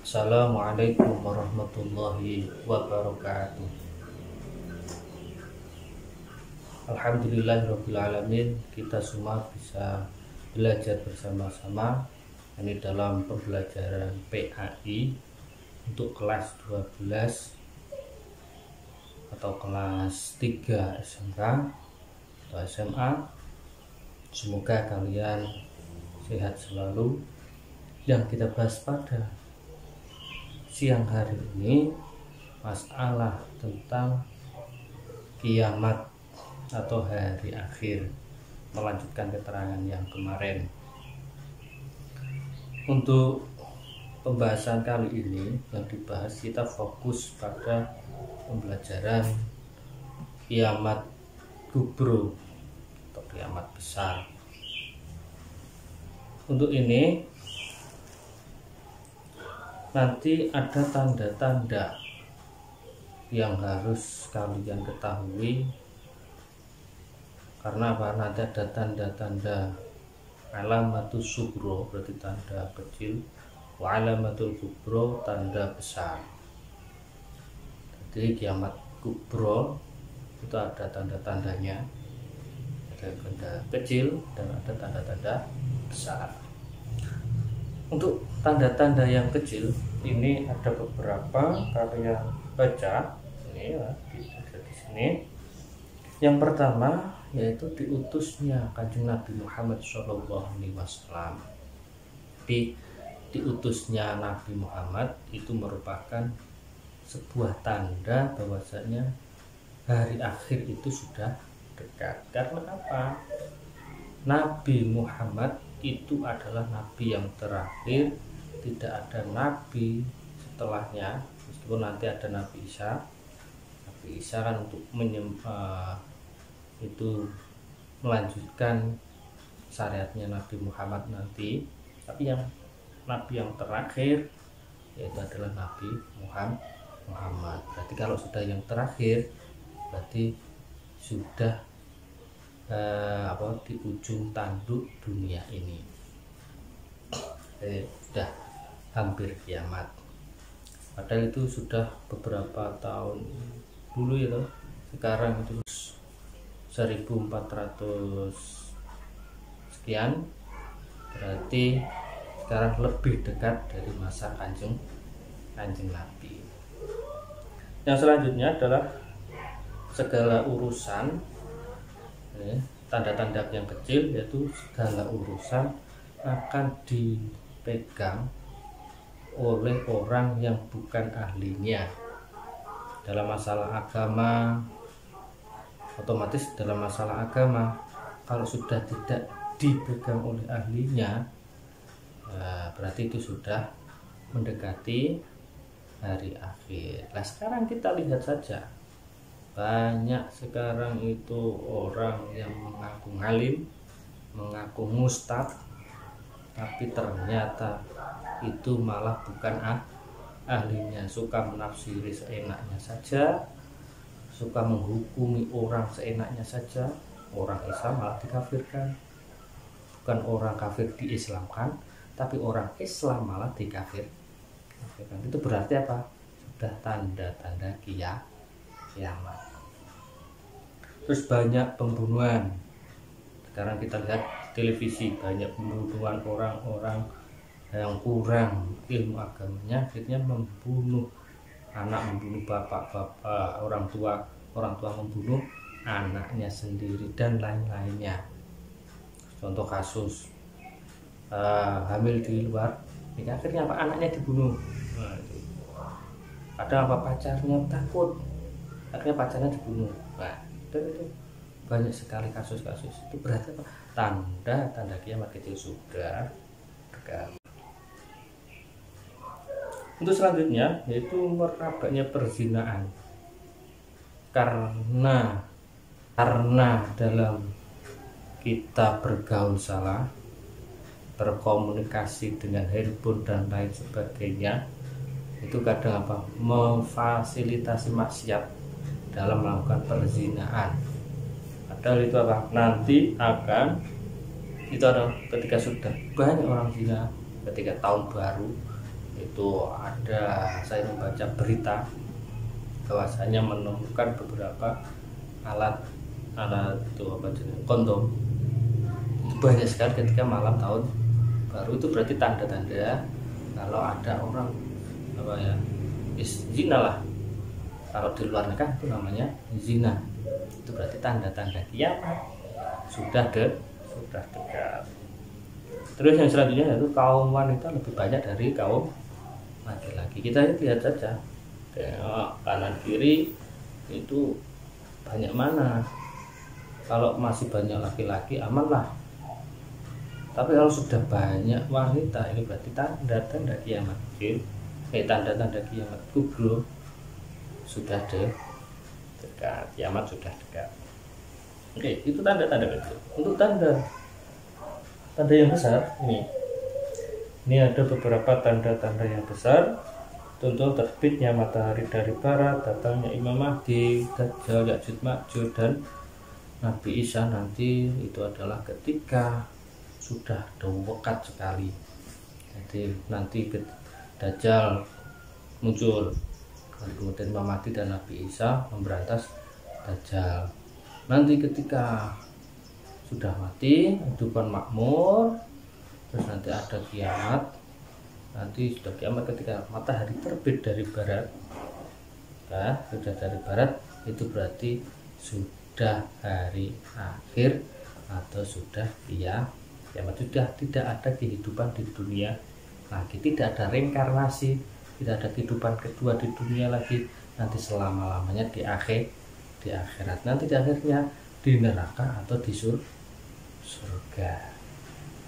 Assalamualaikum warahmatullahi wabarakatuh. Alhamdulillahirrabbilalamin, kita semua bisa belajar bersama-sama. Ini dalam pembelajaran PAI untuk kelas 12 atau kelas 3 SMK atau SMA. Semoga kalian sehat selalu. Yang kita bahas pada siang hari ini masalah tentang kiamat atau hari akhir, melanjutkan keterangan yang kemarin. Untuk pembahasan kali ini yang dibahas, kita fokus pada pembelajaran kiamat kubro atau kiamat besar. Untuk ini nanti ada tanda-tanda yang harus kalian ketahui, karena apa? Nanti ada tanda-tanda alamatus sugro, berarti tanda kecil, wa alamatul kubro, tanda besar. Jadi kiamat kubro itu ada tanda-tandanya, ada tanda kecil dan ada tanda-tanda besar. Untuk tanda-tanda yang kecil ini ada beberapa, kalian baca ini ya, ada di sini. Yang pertama yaitu diutusnya Kanjeng Nabi Muhammad SAW. Diutusnya Nabi Muhammad itu merupakan sebuah tanda bahwasanya hari akhir itu sudah dekat. Karena apa? Nabi Muhammad itu adalah nabi yang terakhir, tidak ada nabi setelahnya, meskipun nanti ada Nabi Isa. Nabi Isa kan untuk itu melanjutkan syariatnya Nabi Muhammad nanti, tapi yang nabi yang terakhir yaitu adalah Nabi Muhammad. Berarti kalau sudah yang terakhir berarti sudah di ujung tanduk dunia ini, sudah hampir kiamat. Padahal itu sudah beberapa tahun dulu ya, sekarang itu 1400 sekian, berarti sekarang lebih dekat dari masa kanjeng Nabi. Yang selanjutnya adalah segala urusan, tanda-tanda yang kecil, yaitu segala urusan akan dipegang oleh orang yang bukan ahlinya. Dalam masalah agama, otomatis dalam masalah agama kalau sudah tidak dipegang oleh ahlinya, berarti itu sudah mendekati hari akhir. Nah, sekarang kita lihat saja, banyak sekarang itu orang yang mengaku ngalim, mengaku mustad, tapi ternyata itu malah bukan ahlinya, suka menafsiri seenaknya saja, suka menghukumi orang seenaknya saja. Orang Islam malah dikafirkan, bukan orang kafir diislamkan, tapi orang Islam malah dikafirkan. Itu berarti apa? Sudah tanda-tanda kiamat. Terus banyak pembunuhan. Sekarang kita lihat televisi, banyak pembunuhan orang-orang yang kurang ilmu agamanya, akhirnya membunuh anak, membunuh bapak-bapak, orang tua membunuh anaknya sendiri dan lain-lainnya. Contoh kasus hamil di luar, ini akhirnya apa? Anaknya dibunuh. Ada apa? Pacarnya takut, akhirnya pacarnya dibunuh. Nah, itu banyak sekali kasus-kasus. Itu berarti apa? Tanda kiamat kecil sudah dekat. Untuk selanjutnya yaitu merabaknya perzinaan, karena dalam kita bergaul salah, berkomunikasi dengan handphone dan lain sebagainya, itu kadang apa? Memfasilitasi maksiat dalam melakukan perzinaan. Padahal itu apa? Nanti akan itu adalah ketika sudah banyak orang zina, ketika tahun baru itu ada, saya membaca berita bahwasanya menemukan beberapa alat itu apa jenis kondom banyak sekali ketika malam tahun baru. Itu berarti tanda-tanda kalau ada orang apa ya, zina lah. Kalau di luar nikah itu namanya zina. Itu berarti tanda-tanda kiamat sudah dekat. Terus yang selanjutnya yaitu kaum wanita lebih banyak dari kaum laki-laki. Kita lihat saja kanan kiri itu banyak mana. Kalau masih banyak laki-laki aman lah, tapi kalau sudah banyak wanita ini berarti tanda-tanda kiamat. Tanda-tanda kiamat kubro sudah dekat, kiamat sudah dekat. Oke, itu tanda-tanda kecil. Untuk tanda yang besar ini ada beberapa tanda-tanda yang besar. Contoh terbitnya matahari dari barat, datangnya Imam Mahdi, Dajjal, Ya'juj Ma'juj, dan Nabi Isa nanti itu adalah ketika sudah dekat sekali. Jadi nanti Dajjal muncul, kemudian Imam Mahdi dan Nabi Isa memberantas Dajjal. Nanti ketika sudah mati, kehidupan makmur, terus nanti ada kiamat. Nanti sudah kiamat ketika matahari terbit dari barat. Nah, sudah dari barat itu berarti sudah hari akhir atau sudah kiamat, sudah tidak ada kehidupan di dunia lagi, tidak ada reinkarnasi, tidak ada kehidupan kedua di dunia lagi. Nanti selama-lamanya di akhirat. Nanti di akhirnya di neraka atau di surga.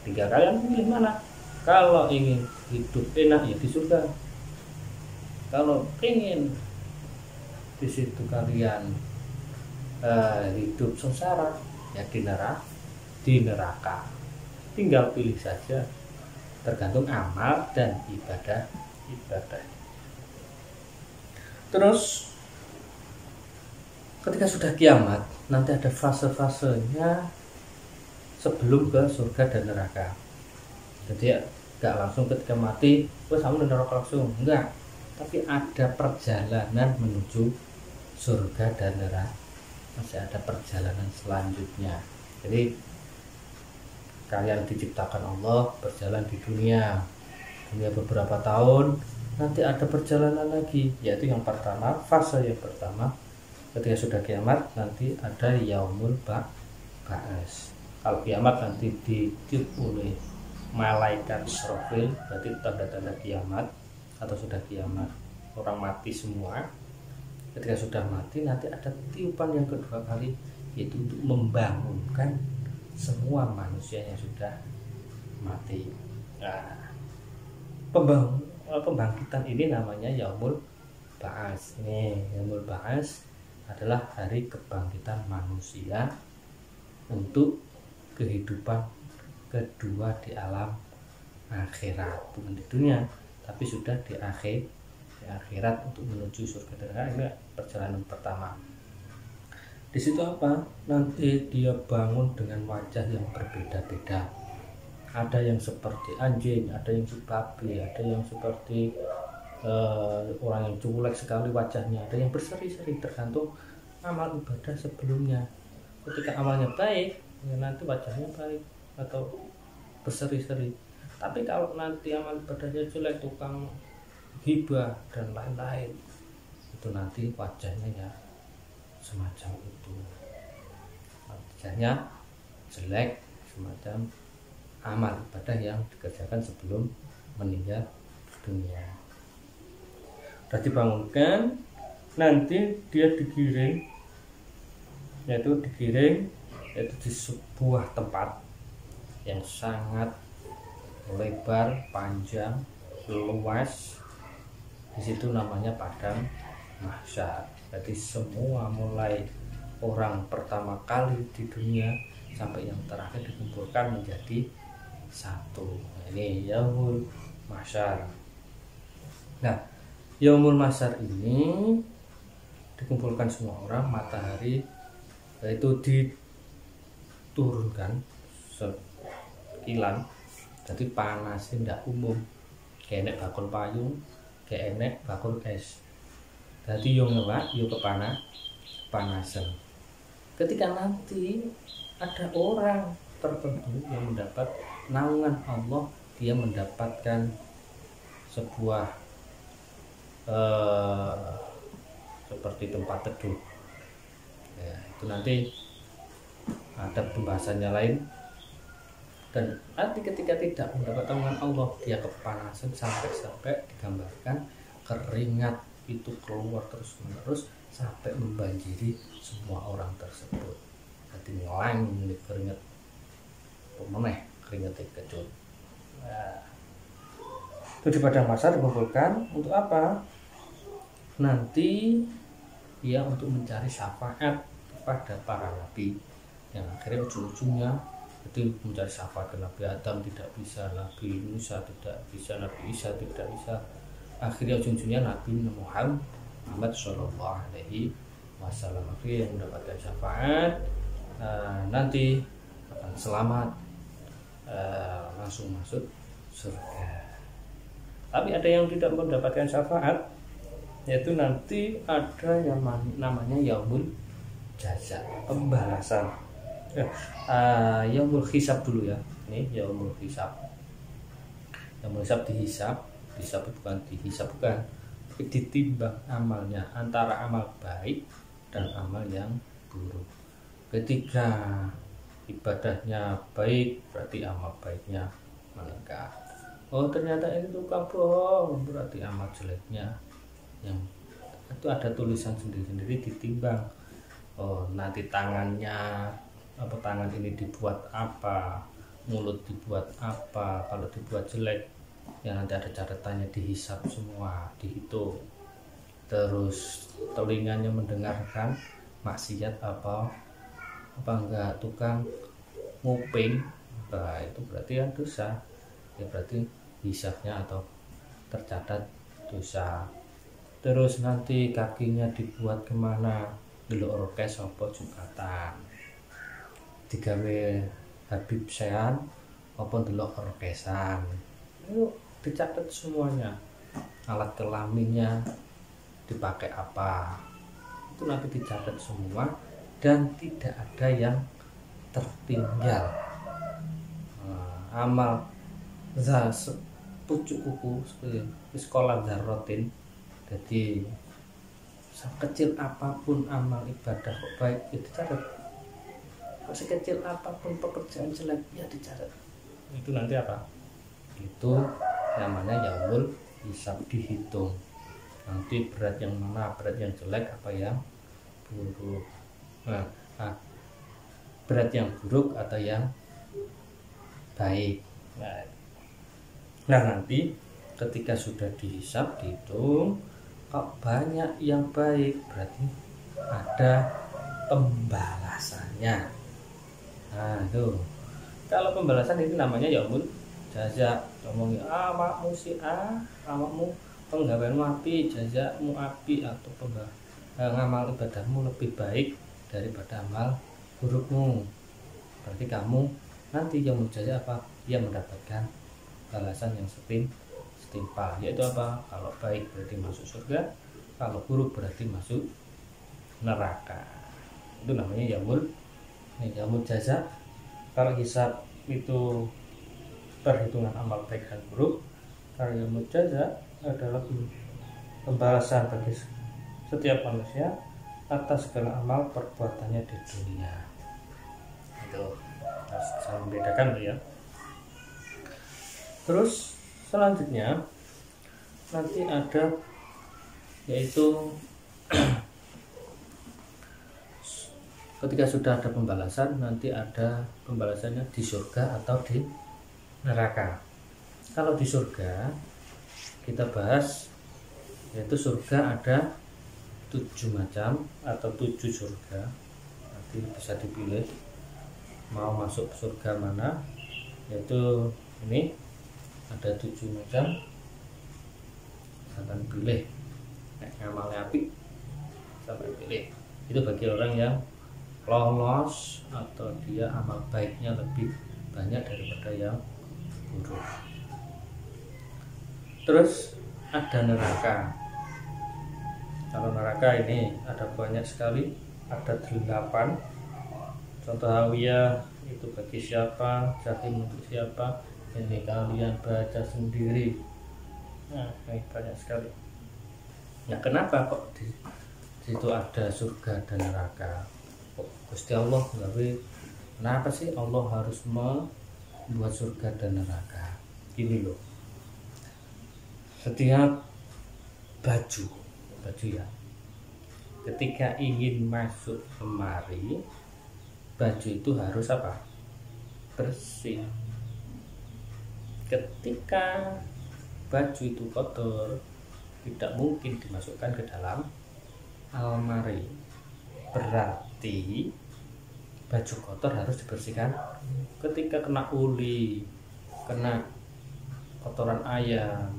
Tinggal kalian pilih mana. Kalau ingin hidup enak ya di surga. Kalau ingin di situ kalian hidup sengsara ya di neraka. Tinggal pilih saja, tergantung amal dan ibadah. Terus ketika sudah kiamat nanti ada fase-fasenya sebelum ke surga dan neraka. Jadi gak langsung ketika mati terus kamu neraka langsung, enggak, tapi ada perjalanan menuju surga dan neraka. Masih ada perjalanan selanjutnya. Jadi kalian diciptakan Allah berjalan di dunia beberapa tahun, nanti ada perjalanan lagi, yaitu yang pertama, fase yang pertama ketika sudah kiamat nanti ada yaumul ba'as. Kalau kiamat nanti ditiup oleh malaikat Israfil, berarti tanda-tanda kiamat atau sudah kiamat, orang mati semua. Ketika sudah mati nanti ada tiupan yang kedua kali, yaitu untuk membangunkan semua manusia yang sudah mati. Nah, pembangkitan ini namanya yaumul ba'as. Ini yaumul ba'as adalah hari kebangkitan manusia untuk kehidupan kedua di alam akhirat, bukan di dunia tapi sudah di akhirat untuk menuju surga dan neraka. Ini perjalanan pertama. Di situ apa? Nanti dia bangun dengan wajah yang berbeda-beda. Ada yang seperti anjing, ada yang seperti babi, ada yang seperti orang yang culek sekali wajahnya, ada yang berseri-seri, tergantung amal ibadah sebelumnya. Ketika amalnya baik, ya nanti wajahnya baik atau berseri-seri. Tapi kalau nanti amal ibadahnya jelek, tukang hibah dan lain-lain, itu nanti wajahnya ya semacam itu, wajahnya jelek, semacam amal ibadah yang dikerjakan sebelum meninggal dunia. Sudah dibangunkan, nanti dia digiring yaitu di sebuah tempat yang sangat lebar, panjang, luas. Di situ namanya padang mahsyar. Jadi semua mulai orang pertama kali di dunia sampai yang terakhir dikumpulkan menjadi satu. Ini yaumul mahsyar. Nah, yaumul mahsyar ini dikumpulkan semua orang, matahari itu diturunkan sekilan, jadi panasnya tidak umum. kayak enek bakul payung, kayak enek bakul es. Jadi yo ngelak, yo kepanasan. Ketika nanti ada orang tertentu yang mendapat naungan Allah, dia mendapatkan sebuah seperti tempat teduh. Ya, itu nanti ada pembahasannya lain. Dan nanti ketika tidak mendapat naungan Allah, dia kepanasan sampai digambarkan keringat itu keluar terus menerus sampai membanjiri semua orang tersebut. Jadi ngelang keringat pemeneh keringat kecut. Nah, itu di padang mahsyar dikumpulkan untuk apa? Nanti dia untuk mencari syafaat kepada para nabi yang akhirnya ujung-ujungnya itu mencari syafaat ke Nabi Adam tidak bisa, Nabi Musa tidak bisa, Nabi Isa tidak bisa, akhirnya ujung-ujungnya Nabi Muhammad Shallallahu Alaihi Wasallam yang mendapatkan syafaat. Nanti akan selamat, langsung masuk surga. Tapi ada yang tidak mendapatkan syafaat, yaitu nanti ada yang namanya yaumul jaza, pembalasan. Yaumul hisab dulu ya. Ini yaumul hisab. Yaumul hisab dihisab bukan dihisab bukan, tapi ditimbang amalnya antara amal baik dan amal yang buruk. Ketika ibadahnya baik berarti amal baiknya meningkat. Oh ternyata ini tukang bohong, berarti amal jeleknya yang itu ada tulisan sendiri-sendiri ditimbang. Oh nanti tangannya tangan ini dibuat apa, mulut dibuat apa, kalau dibuat jelek ya nanti ada catatannya, dihisap semua, dihitung. Terus telinganya mendengarkan maksiat apa enggak, tukang nguping, nah itu berarti kan dosa ya, berarti hisapnya atau tercatat dosa. Terus nanti kakinya dibuat kemana, delok orkes apa jumatan, digawe Habib Sean apa delok orkesan, itu dicatat semuanya. Alat kelaminnya dipakai apa, itu nanti dicatat semua dan tidak ada yang tertinggal. Amal pucuk kuku sekolah zarotin, jadi sekecil apapun amal ibadah baik itu dicatat, sekecil apapun pekerjaan jelek ya dicatat. Itu nanti apa? Itu namanya yaumul hisab, dihitung. Nanti berat yang mana, berat yang jelek apa yang buruk. Berat yang buruk atau yang baik. Nah nanti ketika sudah dihisab, dihitung, kok banyak yang baik berarti ada pembalasannya. Nah itu kalau pembalasan itu namanya yaumul jaza. Ngomongin awakmu si awakmu penggaweanmu api, jazamu api, atau ngamal ibadahmu lebih baik daripada amal burukmu, berarti kamu nanti yang jaza apa? Yang mendapatkan balasan yang setimpal, yaitu apa? Kalau baik berarti masuk surga, kalau buruk berarti masuk neraka. Itu namanya yaumul jaza. Kalau hisab itu perhitungan amal baik dan buruk, kalau yaumul jaza adalah pembalasan bagi setiap manusia atas segala amal perbuatannya di dunia. Itu saya membedakan ya. Terus selanjutnya nanti ada yaitu ketika sudah ada pembalasan, nanti ada pembalasannya di surga atau di neraka. Kalau di surga kita bahas, yaitu surga ada 7 macam atau 7 surga. Nanti bisa dipilih mau masuk surga mana, yaitu ini ada 7 macam. Akan pilih ngamalnya api sampai pilih. Itu bagi orang yang lolos atau dia amal baiknya lebih banyak daripada yang buruk. Terus ada neraka. Kalau neraka ini ada banyak sekali, ada 8. Contoh hawiyah itu bagi siapa, jahim untuk siapa, ini kalian baca sendiri. Nah, ini banyak sekali. Nah, kenapa kok di situ ada surga dan neraka? Kok Gusti Allah kenapa sih Allah harus membuat surga dan neraka? Gini loh, setiap baju ya, ketika ingin masuk lemari, baju itu harus apa? Bersih. Ketika baju itu kotor, tidak mungkin dimasukkan ke dalam almari. Berarti baju kotor harus dibersihkan. Ketika kena uli, kena kotoran ayam,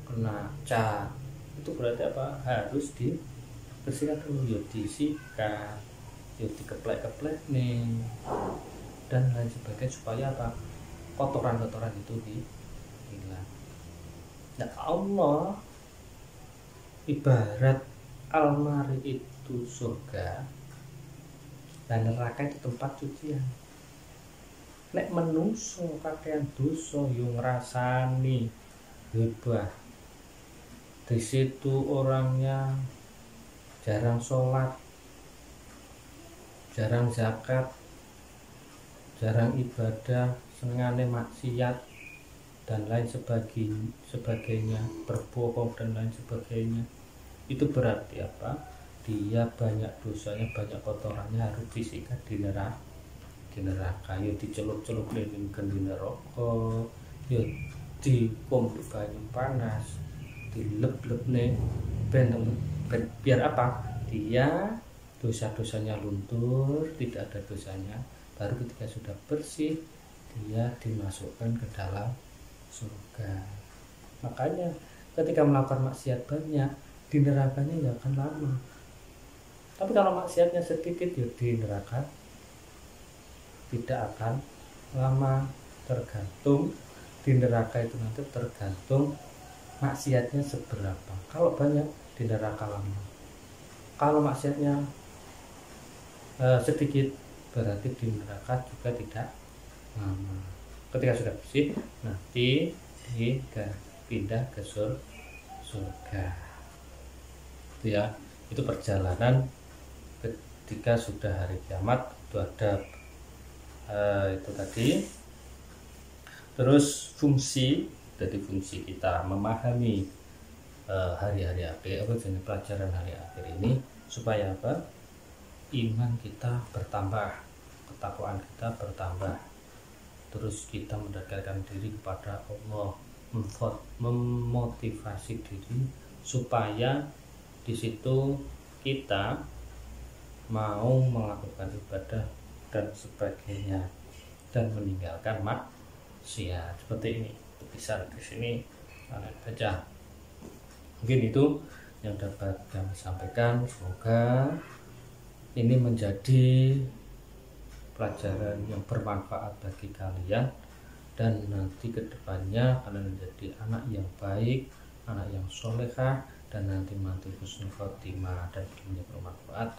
kena cat, itu berarti apa? Harus dibersihkan dulu, ya disikat, ya dikeplek-keplek nih, dan lain sebagainya, supaya apa? Kotoran-kotoran itu hilang. Nah, Allah ibarat almari itu surga dan neraka itu tempat cucian. Nek menungso kakean dosa yo ngrasani hebah. Di situ orangnya jarang sholat, jarang zakat, jarang ibadah, senengane maksiat dan lain sebagainya, berbohong dan lain sebagainya. Itu berarti apa? Dia banyak dosanya, banyak kotorannya, harus disikat di neraka. Ya dicelup-celup lilin di neraka, ya dikompi banyu panas, dilep-lep nih, biar apa? Dia dosa-dosanya luntur, tidak ada dosanya. Baru ketika sudah bersih, dia dimasukkan ke dalam surga. Makanya ketika melakukan maksiat banyak, di nerakanya nggak akan lama. Tapi kalau maksiatnya sedikit, ya di neraka tidak akan lama. Tergantung di neraka itu nanti, tergantung maksiatnya seberapa. Kalau banyak, di neraka lama. Kalau maksiatnya sedikit, berarti di neraka juga tidak lama. Ketika sudah bersih, nanti pindah ke surga. Itu ya, itu perjalanan ketika sudah hari kiamat. Itu ada itu tadi. Terus fungsi kita memahami hari-hari akhir, apa jenis pelajaran hari akhir ini, supaya apa? Iman kita bertambah, ketakwaan kita bertambah, terus kita mendekatkan diri kepada Allah, memotivasi diri supaya di situ kita mau melakukan ibadah dan sebagainya, dan meninggalkan maksiat. Seperti ini, bisa di sini baca. Mungkin itu yang dapat kami sampaikan. Semoga ini menjadi pelajaran yang bermanfaat bagi kalian, dan nanti kedepannya kalian menjadi anak yang baik, anak yang solehah, dan nanti mati husnul khotimah dan ilmunya bermanfaat.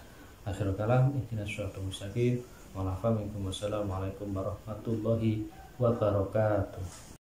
Akhirul kalam, ihdinas siratal mustaqim. Wassalamualaikum warahmatullahi wabarakatuh.